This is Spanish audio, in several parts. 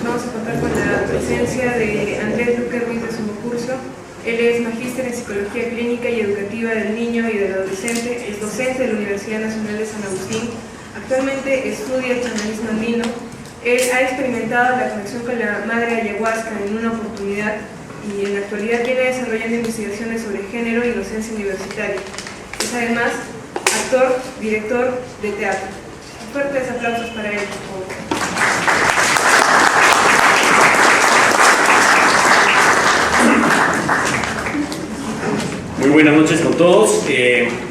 vamos a contar con la presencia de Andrés Luque Ruiz de Sumo Curso. Él es magíster en Psicología Clínica y Educativa del Niño y del Adolescente, es docente de la Universidad Nacional de San Agustín. Actualmente estudia el chamanismo andino. Él ha experimentado la conexión con la madre ayahuasca en una oportunidad y en la actualidad viene desarrollando investigaciones sobre género y docencia universitaria. Es además actor, director de teatro. Fuertes aplausos para él, por favor. Muy buenas noches con todos.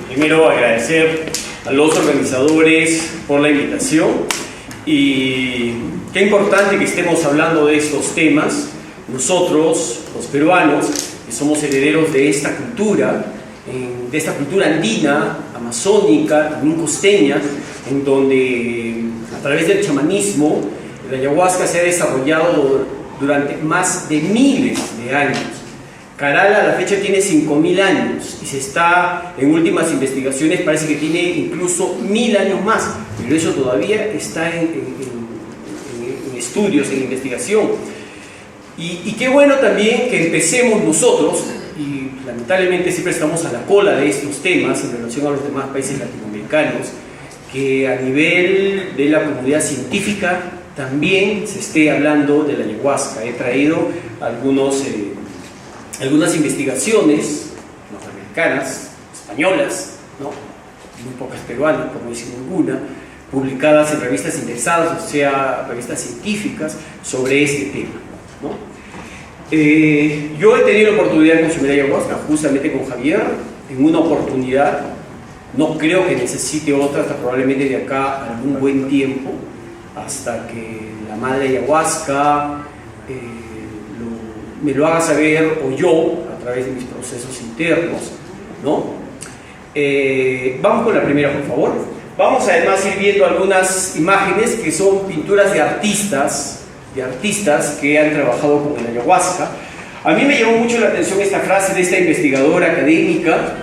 Primero agradecer a los organizadores por la invitación y qué importante que estemos hablando de estos temas. Nosotros, los peruanos, que somos herederos de esta cultura andina, amazónica, también costeña, en donde a través del chamanismo la ayahuasca se ha desarrollado durante más de miles de años. Caral a la fecha tiene 5.000 años y se está, en últimas investigaciones, parece que tiene incluso 1.000 años más, pero eso todavía está en estudios, en investigación. Y qué bueno también que empecemos nosotros, y lamentablemente siempre estamos a la cola de estos temas en relación a los demás países latinoamericanos, que a nivel de la comunidad científica también se esté hablando de la ayahuasca. He traído algunas investigaciones norteamericanas, españolas, ¿no? Muy pocas peruanas, por no decir ninguna, publicadas en revistas indexadas, o sea, revistas científicas, sobre este tema, ¿no? Yo he tenido la oportunidad de consumir ayahuasca justamente con Javier, en una oportunidad. No creo que necesite otra hasta probablemente de acá algún buen tiempo, hasta que la madre ayahuasca me lo haga saber, o yo, a través de mis procesos internos, ¿no? Vamos con la primera, por favor. Vamos además a ir viendo algunas imágenes que son pinturas de artistas que han trabajado con el ayahuasca. A mí me llamó mucho la atención esta frase de esta investigadora académica,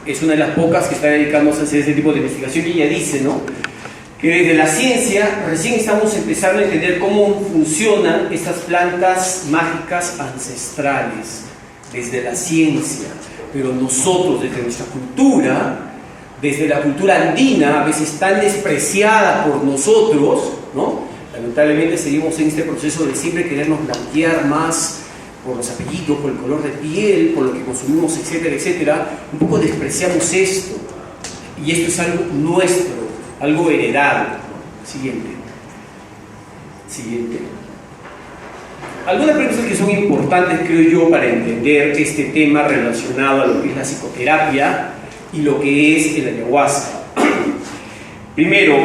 es una de las pocas que está dedicándose a hacer este tipo de investigación, y ella dice, ¿no?, que desde la ciencia recién estamos empezando a entender cómo funcionan estas plantas mágicas ancestrales, desde la ciencia, pero nosotros desde nuestra cultura, desde la cultura andina, a veces tan despreciada por nosotros, ¿no?, lamentablemente seguimos en este proceso de siempre querernos blanquear más por los apellidos, por el color de piel, por lo que consumimos, etcétera, etcétera. Un poco despreciamos esto, y esto es algo nuestro, algo heredado. Siguiente. Algunas preguntas que son importantes, creo yo, para entender este tema relacionado a lo que es la psicoterapia y lo que es el ayahuasca. Primero,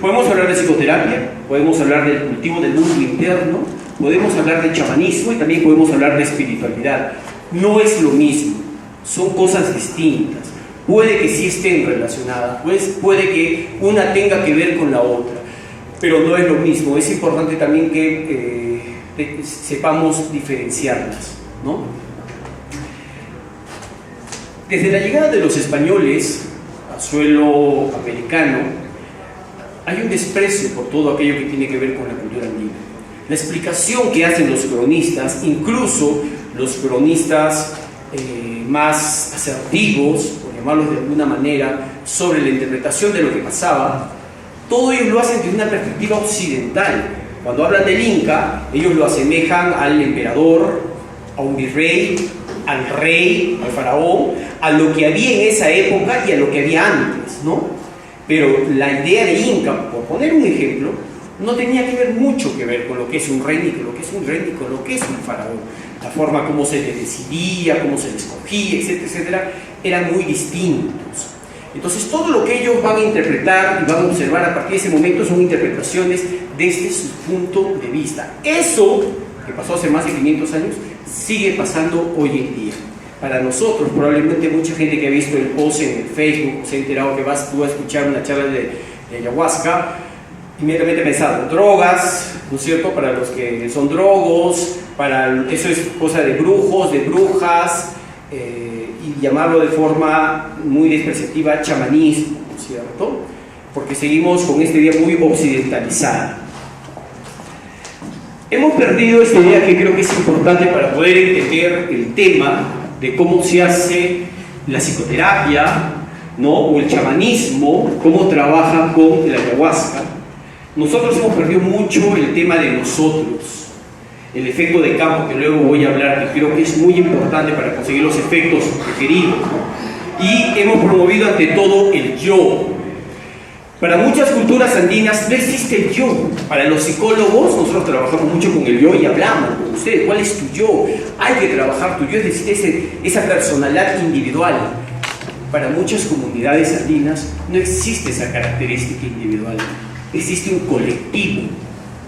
podemos hablar de psicoterapia, podemos hablar del cultivo del mundo interno, podemos hablar de chamanismo y también podemos hablar de espiritualidad. No es lo mismo, son cosas distintas. Puede que sí estén relacionadas, pues puede que una tenga que ver con la otra, pero no es lo mismo. Es importante también que sepamos diferenciarlas, ¿no? Desde la llegada de los españoles a suelo americano, hay un desprecio por todo aquello que tiene que ver con la cultura andina. La explicación que hacen los cronistas, incluso los cronistas más asertivos, por llamarlos de alguna manera, sobre la interpretación de lo que pasaba, todo ellos lo hacen desde una perspectiva occidental. Cuando hablan del Inca, ellos lo asemejan al emperador, a un virrey, al rey, al faraón, a lo que había en esa época y a lo que había antes, ¿no? Pero la idea de Inca, por poner un ejemplo, no tenía mucho que ver con lo que es un rey, ni con lo que es un rey, ni con lo que es un faraón. La forma como se le decidía, cómo se le escogía, etcétera, etcétera, eran muy distintos. Entonces, todo lo que ellos van a interpretar y van a observar a partir de ese momento son interpretaciones desde su punto de vista. Eso, que pasó hace más de 500 años, sigue pasando hoy en día. Para nosotros, probablemente mucha gente que ha visto el post en el Facebook se ha enterado que vas tú a escuchar una charla de ayahuasca, inmediatamente pensando drogas, ¿no es cierto?, para los que son drogos, eso es cosa de brujos, de brujas, y llamarlo de forma muy despreciativa chamanismo, ¿no es cierto?, porque seguimos con esta idea muy occidentalizada. Hemos perdido esta idea que creo que es importante para poder entender el tema de cómo se hace la psicoterapia, ¿no? O el chamanismo, cómo trabaja con la ayahuasca. Nosotros hemos perdido mucho el tema de nosotros, el efecto de campo, que luego voy a hablar, que creo que es muy importante para conseguir los efectos requeridos, ¿no? Y hemos promovido ante todo el yo. Para muchas culturas andinas no existe el yo. Para los psicólogos, nosotros trabajamos mucho con el yo y hablamos con ustedes. ¿Cuál es tu yo? Hay que trabajar tu yo, es decir, esa personalidad individual. Para muchas comunidades andinas no existe esa característica individual. Existe un colectivo.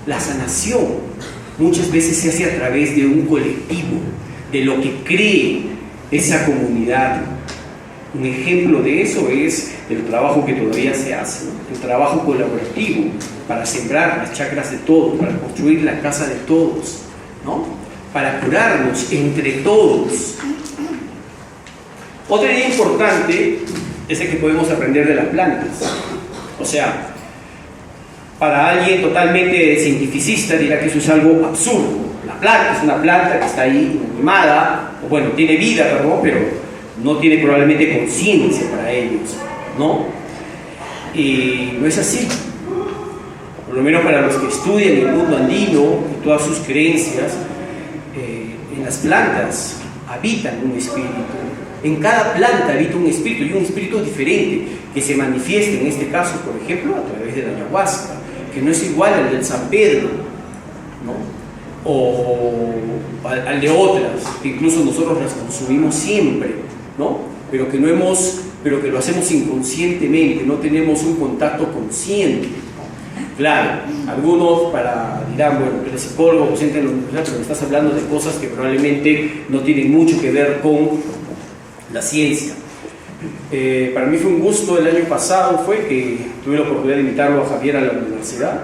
La sanación muchas veces se hace a través de un colectivo, de lo que cree esa comunidad. Un ejemplo de eso es el trabajo que todavía se hace, ¿no? El trabajo colaborativo para sembrar las chakras de todos, para construir la casa de todos, ¿no? Para curarnos entre todos. Otra idea importante es el que podemos aprender de las plantas. O sea, para alguien totalmente cientificista dirá que eso es algo absurdo. La planta es una planta que está ahí inanimada, o bueno, tiene vida, perdón, pero no tiene probablemente conciencia para ellos, ¿no? Y no es así. Por lo menos para los que estudian el mundo andino y todas sus creencias, en las plantas habitan un espíritu. En cada planta habita un espíritu, y un espíritu diferente, que se manifiesta en este caso, por ejemplo, a través de la ayahuasca, que no es igual al del San Pedro, ¿no? O al de otras, que incluso nosotros las consumimos siempre, ¿no? Pero que lo hacemos inconscientemente, no tenemos un contacto consciente. Claro, algunos dirán, bueno, eres psicólogo, docente en la universidad, pero me estás hablando de cosas que probablemente no tienen mucho que ver con la ciencia. Para mí fue un gusto el año pasado, que tuve la oportunidad de invitarlo a Javier a la universidad,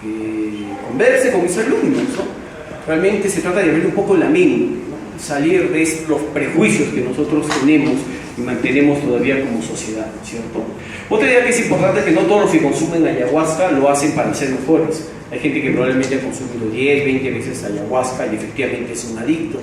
que converse con mis alumnos, ¿no? Realmente se trata de abrir un poco la mente, ¿no? Salir de los prejuicios que nosotros tenemos y mantenemos todavía como sociedad, ¿cierto? Otra idea que es importante es que no todos los que consumen ayahuasca lo hacen para ser mejores. Hay gente que probablemente ha consumido 10, 20 veces ayahuasca y efectivamente es un adicto,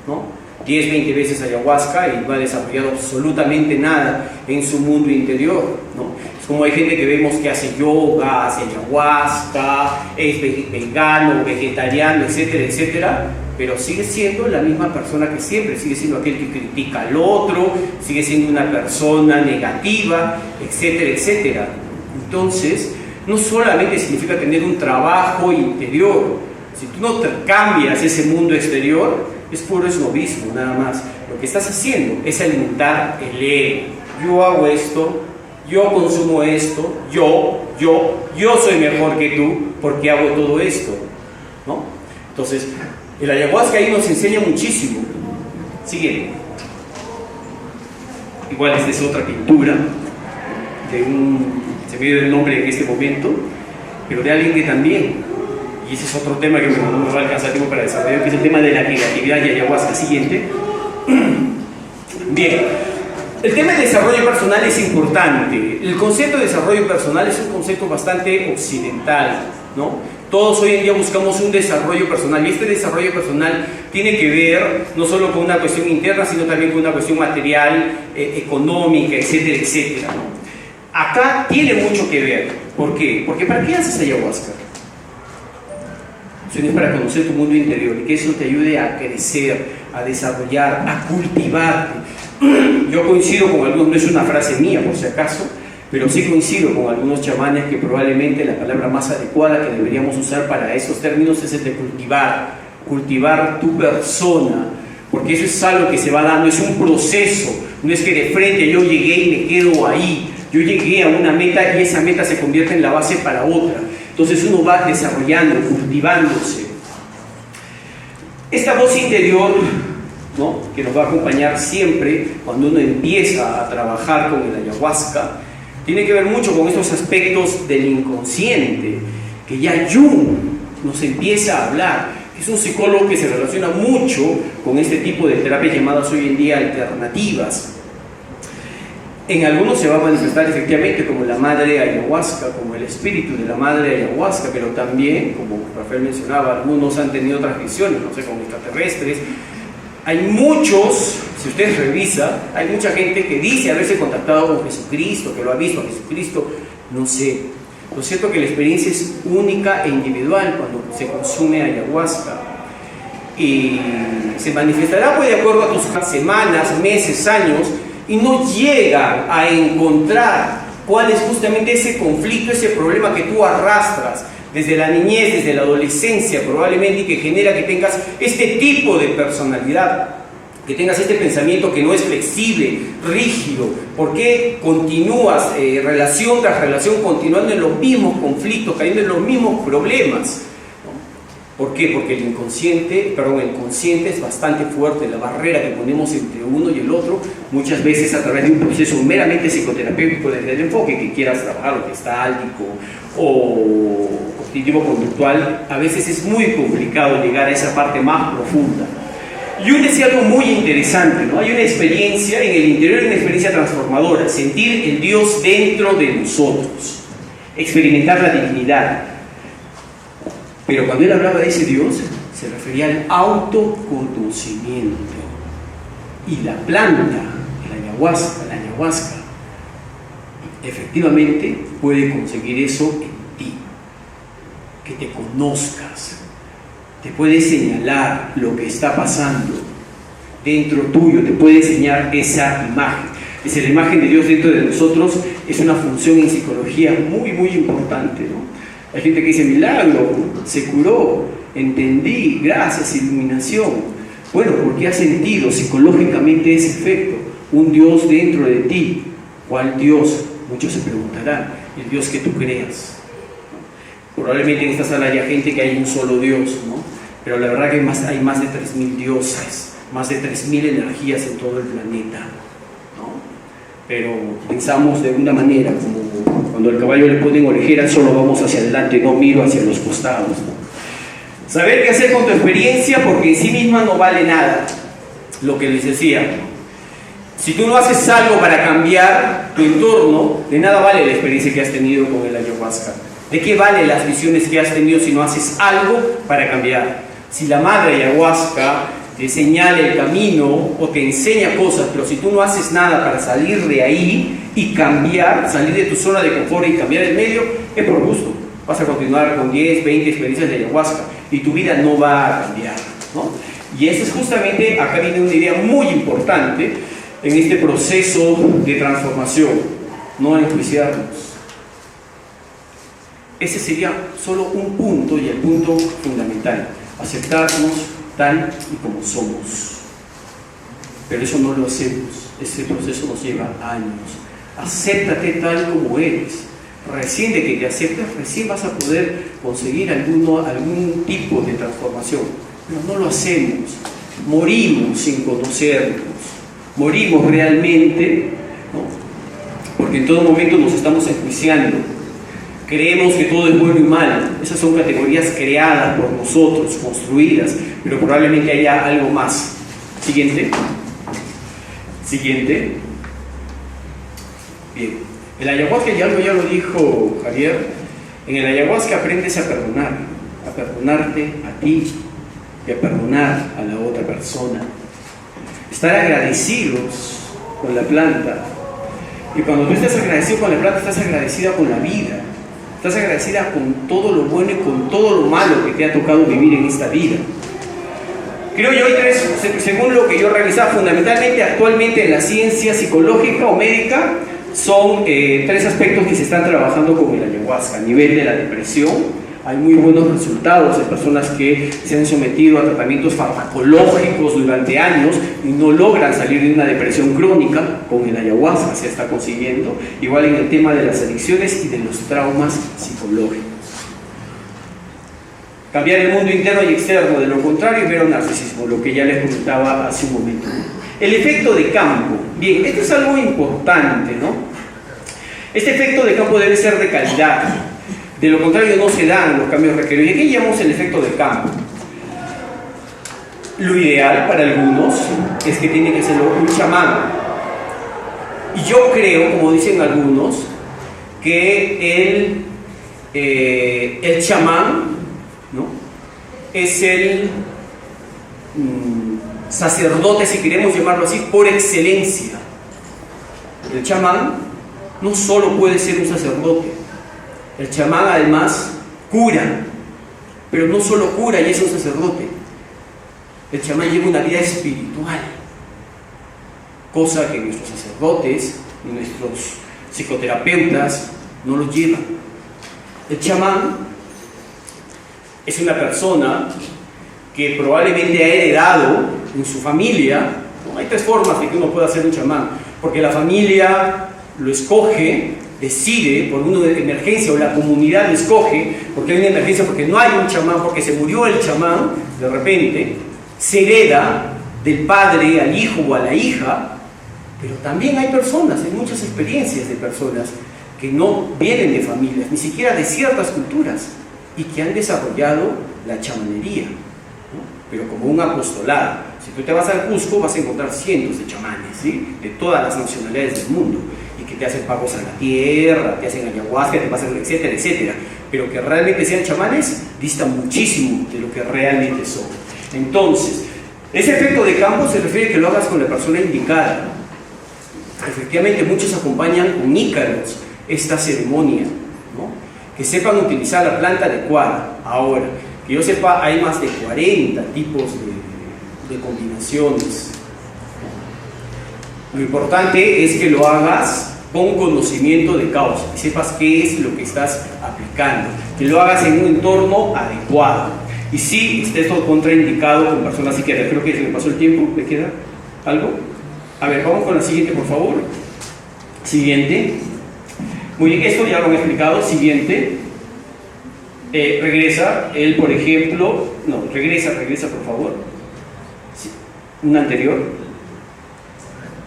¿no? 10, 20 veces ayahuasca y no ha desarrollado absolutamente nada en su mundo interior, ¿no? Es como hay gente que vemos que hace yoga, hace ayahuasca, es vegano, vegetariano, etcétera, etcétera, pero sigue siendo la misma persona que siempre, sigue siendo aquel que critica al otro, sigue siendo una persona negativa, etcétera, etcétera. Entonces, no solamente significa tener un trabajo interior. Si tú no te cambias ese mundo exterior, es puro esnovismo, nada más. Lo que estás haciendo es alimentar el ego. Yo hago esto, yo consumo esto, yo soy mejor que tú porque hago todo esto, ¿no? Entonces, el ayahuasca ahí nos enseña muchísimo. Siguiente. Igual esta es otra pintura se me dio el nombre en este momento, pero de alguien que también, y ese es otro tema que no nos va a alcanzar tiempo para desarrollar, que es el tema de la creatividad y ayahuasca. Siguiente. Bien, el tema de desarrollo personal es importante. El concepto de desarrollo personal es un concepto bastante occidental, ¿no? Todos hoy en día buscamos un desarrollo personal, y este desarrollo personal tiene que ver no solo con una cuestión interna, sino también con una cuestión material, económica, etcétera, etcétera, ¿no? Acá tiene mucho que ver. ¿Por qué? Porque ¿para qué haces ayahuasca? Es para conocer tu mundo interior y que eso te ayude a crecer, a desarrollar, a cultivarte. Yo coincido con algunos, no es una frase mía por si acaso, pero sí coincido con algunos chamanes que probablemente la palabra más adecuada que deberíamos usar para esos términos es el de cultivar tu persona, porque eso es algo que se va dando, es un proceso, no es que de frente yo llegué y me quedo ahí, yo llegué a una meta y esa meta se convierte en la base para otra. Entonces uno va desarrollando, cultivándose. Esta voz interior, ¿no?, que nos va a acompañar siempre cuando uno empieza a trabajar con el ayahuasca, tiene que ver mucho con estos aspectos del inconsciente, que ya Jung nos empieza a hablar. Es un psicólogo que se relaciona mucho con este tipo de terapias llamadas hoy en día alternativas. En algunos se va a manifestar efectivamente como la madre ayahuasca, como el espíritu de la madre ayahuasca, pero también, como Rafael mencionaba, algunos han tenido otras visiones, no sé, como extraterrestres. Hay muchos, si ustedes revisan, hay mucha gente que dice haberse contactado con Jesucristo, que lo ha visto a Jesucristo, no sé. Lo cierto es que la experiencia es única e individual cuando se consume ayahuasca. Y se manifestará pues, de acuerdo a tus semanas, meses, años, y no llega a encontrar cuál es justamente ese conflicto, ese problema que tú arrastras desde la niñez, desde la adolescencia probablemente, y que genera que tengas este tipo de personalidad, que tengas este pensamiento que no es flexible, rígido. ¿Por qué continúas relación tras relación, continuando en los mismos conflictos, cayendo en los mismos problemas? ¿Por qué? Porque el consciente es bastante fuerte, la barrera que ponemos entre uno y el otro, muchas veces a través de un proceso meramente psicoterapéutico, desde el enfoque que quieras trabajar, lo que está álgico o cognitivo-conductual, a veces es muy complicado llegar a esa parte más profunda. Jung decía algo muy interesante, ¿no? Hay una experiencia en el interior, una experiencia transformadora, sentir el Dios dentro de nosotros, experimentar la divinidad. Pero cuando él hablaba de ese Dios, se refería al autoconocimiento. Y la planta, la ayahuasca, efectivamente puede conseguir eso en ti. Que te conozcas, te puede señalar lo que está pasando dentro tuyo, te puede enseñar esa imagen. Es la imagen de Dios dentro de nosotros, es una función en psicología muy, muy importante, ¿no? Hay gente que dice, milagro, se curó, entendí, gracias, iluminación. Bueno, porque has sentido psicológicamente ese efecto, un Dios dentro de ti. ¿Cuál Dios? Muchos se preguntarán, el Dios que tú creas. Probablemente en esta sala haya gente que hay un solo Dios, ¿no? Pero la verdad que hay más de 3.000 dioses, más de 3.000 energías en todo el planeta, ¿no? Pero pensamos de una manera, como cuando al caballo le ponen orejeras, solo vamos hacia adelante, no miro hacia los costados, ¿no? Saber qué hacer con tu experiencia, porque en sí misma no vale nada. Lo que les decía, si tú no haces algo para cambiar tu entorno, de nada vale la experiencia que has tenido con el ayahuasca. ¿De qué vale las visiones que has tenido si no haces algo para cambiar? Si la madre ayahuasca te señala el camino o te enseña cosas, pero si tú no haces nada para salir de ahí y cambiar, salir de tu zona de confort y cambiar el medio, es por gusto. Vas a continuar con 10, 20 experiencias de ayahuasca y tu vida no va a cambiar, ¿no? Y eso es justamente, acá viene una idea muy importante en este proceso de transformación, no enjuiciarnos. Ese sería solo un punto, y el punto fundamental: aceptarnos tal y como somos. Pero eso no lo hacemos, ese proceso nos lleva años. Acéptate tal como eres. Recién de que te aceptes, recién vas a poder conseguir algún tipo de transformación. Pero no lo hacemos. Morimos sin conocernos. Morimos realmente, ¿no? Porque en todo momento nos estamos enjuiciando. Creemos que todo es bueno y malo. Esas son categorías creadas por nosotros, construidas, pero probablemente haya algo más. Siguiente. Bien. El ayahuasca, ya lo dijo Javier, en el ayahuasca aprendes a perdonar, a perdonarte a ti y a perdonar a la otra persona. Estar agradecidos con la planta. Y cuando tú estás agradecido con la planta, estás agradecida con la vida. Estás agradecida con todo lo bueno y con todo lo malo que te ha tocado vivir en esta vida. Creo yo hay tres, según lo que yo revisaba, fundamentalmente actualmente en la ciencia psicológica o médica, son tres aspectos que se están trabajando con el ayahuasca. A nivel de la depresión, hay muy buenos resultados de personas que se han sometido a tratamientos farmacológicos durante años y no logran salir de una depresión crónica. Con el ayahuasca se está consiguiendo. Igual en el tema de las adicciones y de los traumas psicológicos. Cambiar el mundo interno y externo, de lo contrario es mero narcisismo, lo que ya les comentaba hace un momento. El efecto de campo. Bien, esto es algo importante, ¿no? Este efecto de campo debe ser de calidad. De lo contrario no se dan los cambios requeridos. ¿Y qué llamamos el efecto de campo? Lo ideal para algunos es que tiene que ser un chamán. Y yo creo, como dicen algunos, que el chamán, ¿no?, es el sacerdote, si queremos llamarlo así, por excelencia. El chamán no solo puede ser un sacerdote, el chamán además cura, pero no solo cura y es un sacerdote. El chamán lleva una vida espiritual, cosa que nuestros sacerdotes y nuestros psicoterapeutas no lo llevan. El chamán es una persona que probablemente ha heredado en su familia, ¿no? Hay tres formas de que uno pueda ser un chamán, porque la familia lo escoge, decide por una emergencia, o la comunidad lo escoge porque hay una emergencia, porque no hay un chamán, porque se murió el chamán, de repente se hereda del padre al hijo o a la hija. Pero también hay personas, hay muchas experiencias de personas que no vienen de familias, ni siquiera de ciertas culturas, y que han desarrollado la chamanería, ¿no? Pero como un apostolado. Si tú te vas al Cusco vas a encontrar cientos de chamanes, ¿sí?, de todas las nacionalidades del mundo, y que te hacen pagos a la tierra, te hacen ayahuasca, te pasan, etcétera, etcétera. Pero que realmente sean chamanes dista muchísimo de lo que realmente son. Entonces, ese efecto de campo se refiere a que lo hagas con la persona indicada, ¿no? Efectivamente, muchos acompañan con ícaros esta ceremonia, ¿no?, que sepan utilizar la planta adecuada. Ahora, que yo sepa, hay más de 40 tipos de combinaciones. Lo importante es que lo hagas con conocimiento de causa, que sepas qué es lo que estás aplicando, que lo hagas en un entorno adecuado. Y si está esto contraindicado con personas psiquiátricas. Creo que se me pasó el tiempo. ¿Me queda algo? A ver, vamos con la siguiente, por favor. Siguiente. Muy bien, esto ya lo he explicado. Siguiente. Regresa. Él, por ejemplo... No, regresa, por favor. Sí. Un anterior.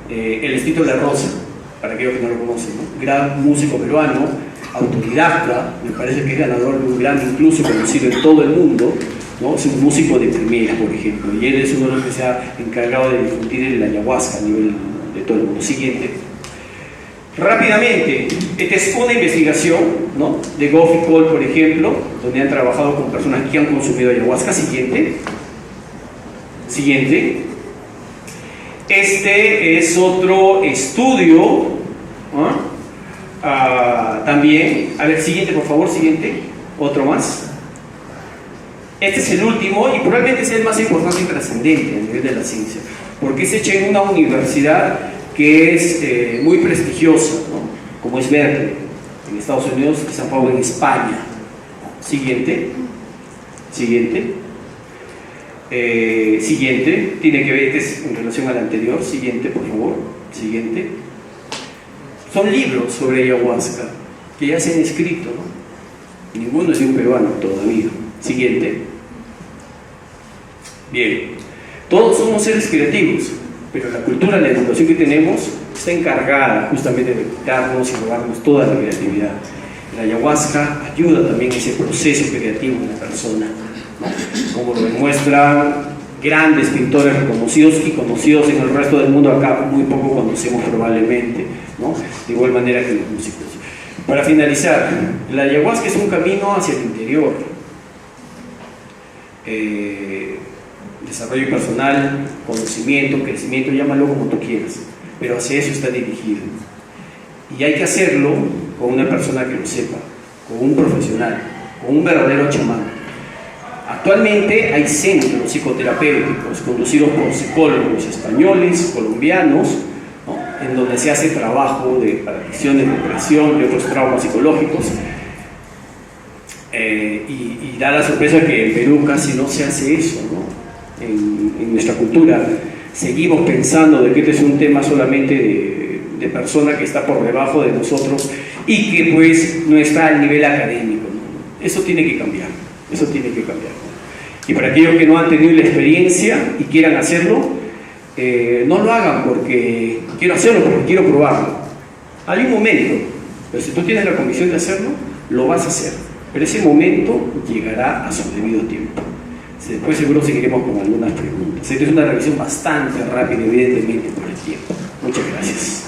El Estito de la Rosa, para aquellos que no lo conocen, ¿no? Gran músico peruano, autodidacta, me parece que es ganador de un Grammy, incluso conocido en todo el mundo, ¿no? Es un músico de primera, por ejemplo, y él es uno de los que se ha encargado de difundir el ayahuasca a nivel de todo el mundo. Siguiente. Rápidamente, esta es una investigación, ¿no?, de Goff y Cole, por ejemplo, donde han trabajado con personas que han consumido ayahuasca. Siguiente. Siguiente. Este es otro estudio, ¿no? También, a ver, siguiente, por favor, siguiente. Otro más. Este es el último y probablemente es el más importante y trascendente a nivel de la ciencia, porque es hecho en una universidad que es muy prestigiosa, ¿no?, como es Berkeley en Estados Unidos y San Pablo en España. Siguiente. Siguiente. Siguiente. Tiene que ver, este es en relación al anterior. Siguiente, por favor. Siguiente. Son libros sobre ayahuasca que ya se han escrito, ¿no? Ninguno es de un peruano todavía. Siguiente. Bien. Todos somos seres creativos, pero la cultura, la educación que tenemos está encargada justamente de quitarnos y robarnos toda la creatividad. La ayahuasca ayuda también a ese proceso creativo de la persona, ¿no?, como lo demuestran grandes pintores reconocidos y conocidos en el resto del mundo. Acá muy poco conocemos probablemente, ¿no?, de igual manera que los músicos. Para finalizar, la ayahuasca es un camino hacia el interior, desarrollo personal, conocimiento, crecimiento, llámalo como tú quieras, pero hacia eso está dirigido. Y hay que hacerlo con una persona que lo sepa, con un profesional, con un verdadero chamán. Actualmente hay centros psicoterapéuticos conducidos por psicólogos españoles, colombianos, ¿no?, en donde se hace trabajo para adicciones, depresión y otros traumas psicológicos. Y da la sorpresa que en Perú casi no se hace eso, ¿no? En nuestra cultura seguimos pensando de que este es un tema solamente de persona que está por debajo de nosotros y que pues no está al nivel académico, ¿no? Eso tiene que cambiar, eso tiene que cambiar. Y para aquellos que no han tenido la experiencia y quieran hacerlo, no lo hagan porque quiero hacerlo, porque quiero probarlo. Hay un momento, pero si tú tienes la convicción de hacerlo, lo vas a hacer, pero ese momento llegará a su debido tiempo. Después seguro seguiremos con algunas preguntas. Esta es una revisión bastante rápida, evidentemente, por el tiempo. Muchas gracias.